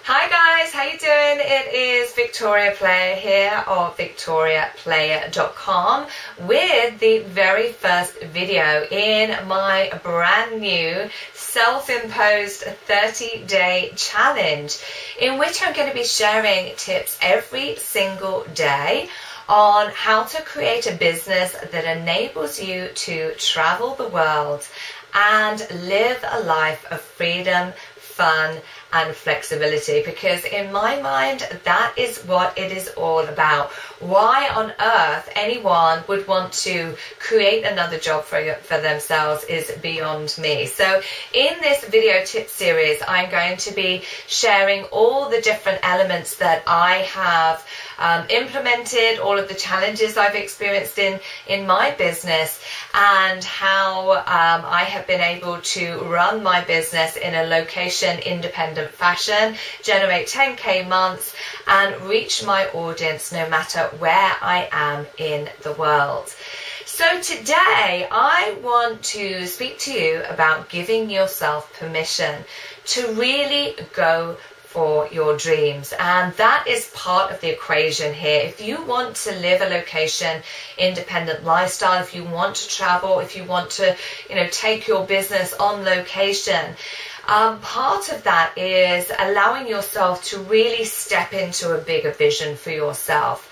Hi guys, how you doing? It is Victoria Player here of victoriaplayer.com with the very first video in my brand new self-imposed 30-day challenge, in which I'm going to be sharing tips every single day on how to create a business that enables you to travel the world and live a life of freedom, fun and flexibility, because in my mind that is what it is all about. Why on earth anyone would want to create another job for themselves is beyond me. So in this video tip series I'm going to be sharing all the different elements that I have implemented, all of the challenges I've experienced in my business, and how I have been able to run my business in a location independent fashion, generate 10k months and reach my audience no matter where I am in the world. So today I want to speak to you about giving yourself permission to really go for your dreams, and that is part of the equation here. If you want to live a location independent lifestyle, if you want to travel, if you want to take your business on location, part of that is allowing yourself to really step into a bigger vision for yourself.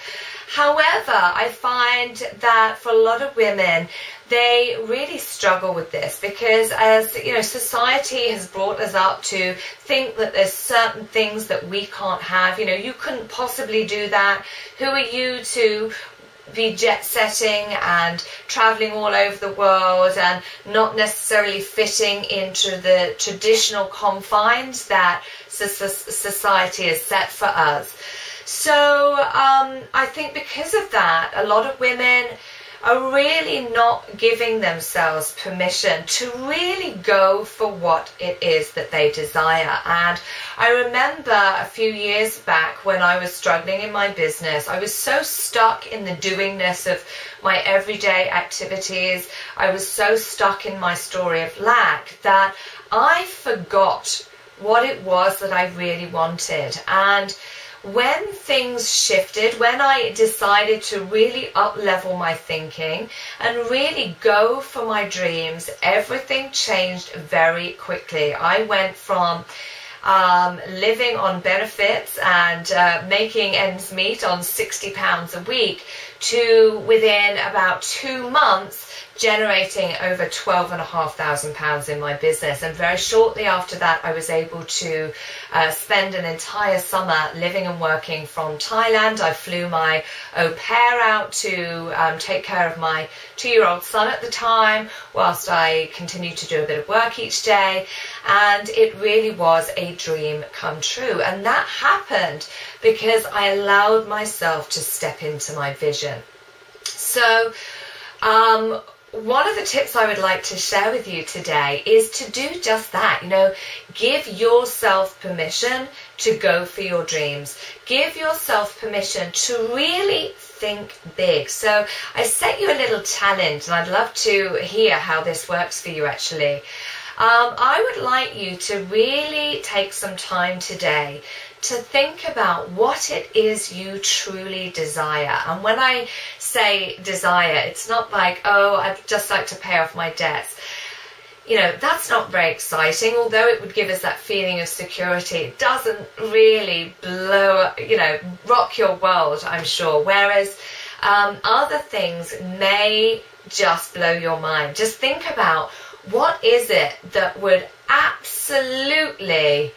However, I find that for a lot of women, they really struggle with this because, as you know, society has brought us up to think that there's certain things that we can't have. You couldn't possibly do that. Who are you to be jet setting and traveling all over the world and not necessarily fitting into the traditional confines that society has set for us? So I think because of that, a lot of women are really not giving themselves permission to really go for what it is that they desire. And I remember a few years back when I was struggling in my business, I was so stuck in the doingness of my everyday activities, I was so stuck in my story of lack that I forgot what it was that I really wanted. And when things shifted, when I decided to really up-level my thinking and really go for my dreams, everything changed very quickly. I went from living on benefits and making ends meet on £60 a week to, within about 2 months, generating over £12,500 in my business. And very shortly after that I was able to spend an entire summer living and working from Thailand. I flew my au pair out to take care of my 2-year-old son at the time, whilst I continued to do a bit of work each day, and it really was a dream come true. And that happened because I allowed myself to step into my vision. So one of the tips I would like to share with you today is to do just that. Give yourself permission to go for your dreams. Give yourself permission to really think big. So I set you a little challenge, and I'd love to hear how this works for you actually. I would like you to really take some time today to think about what it is you truly desire. And when I say desire, it's not like, oh, I'd just like to pay off my debts. That's not very exciting. Although it would give us that feeling of security, it doesn't really rock your world, I'm sure. Whereas other things may just blow your mind. Just think about, what is it that would absolutely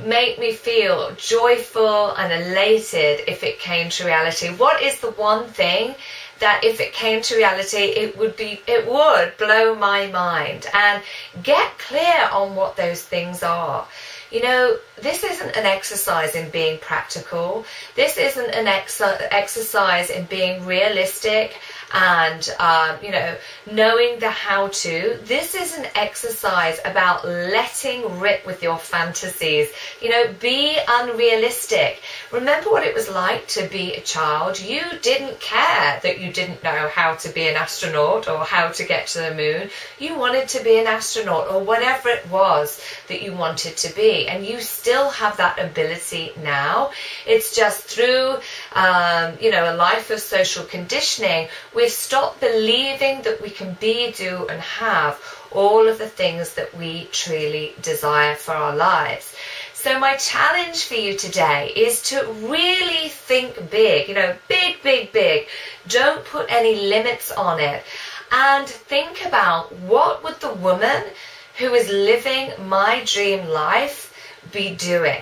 make me feel joyful and elated if it came to reality? What is the one thing that if it came to reality it would blow my mind? And get clear on what those things are. This isn't an exercise in being practical. This isn't an exercise in being realistic and knowing the how-to. This is an exercise about letting rip with your fantasies. Be unrealistic. Remember what it was like to be a child. You didn't care that you didn't know how to be an astronaut or how to get to the moon. You wanted to be an astronaut or whatever it was that you wanted to be. ability, and you still have that ability now. It's just through, a life of social conditioning, we've stopped believing that we can be, do, and have all of the things that we truly desire for our lives. So my challenge for you today is to really think big, big, big, big. Don't put any limits on it. And think about, what would the woman who is living my dream life be doing?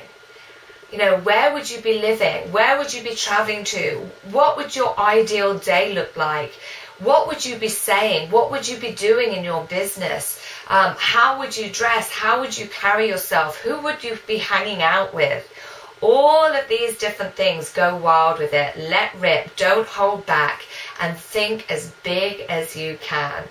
Where would you be living? Where would you be traveling to? What would your ideal day look like? What would you be saying? What would you be doing in your business? How would you dress? How would you carry yourself? Who would you be hanging out with? All of these different things. Go wild with it. Let rip. Don't hold back. And think as big as you can.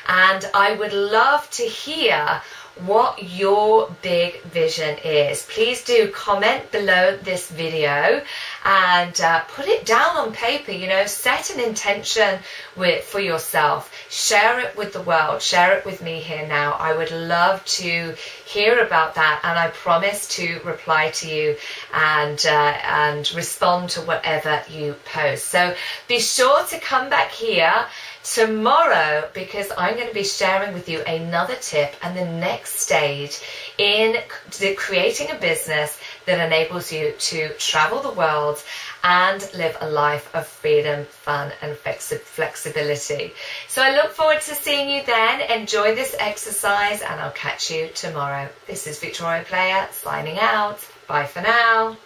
And I would love to hear what your big vision is. Please do comment below this video and put it down on paper. Set an intention for yourself. Share it with the world. Share it with me here now. I would love to hear about that, and I promise to reply to you and respond to whatever you post. So be sure to come back here tomorrow, because I'm going to be sharing with you another tip and the next stage in creating a business that enables you to travel the world and live a life of freedom, fun, and flexibility. So I look forward to seeing you then. Enjoy this exercise, and I'll catch you tomorrow. This is Victoria Player signing out. Bye for now.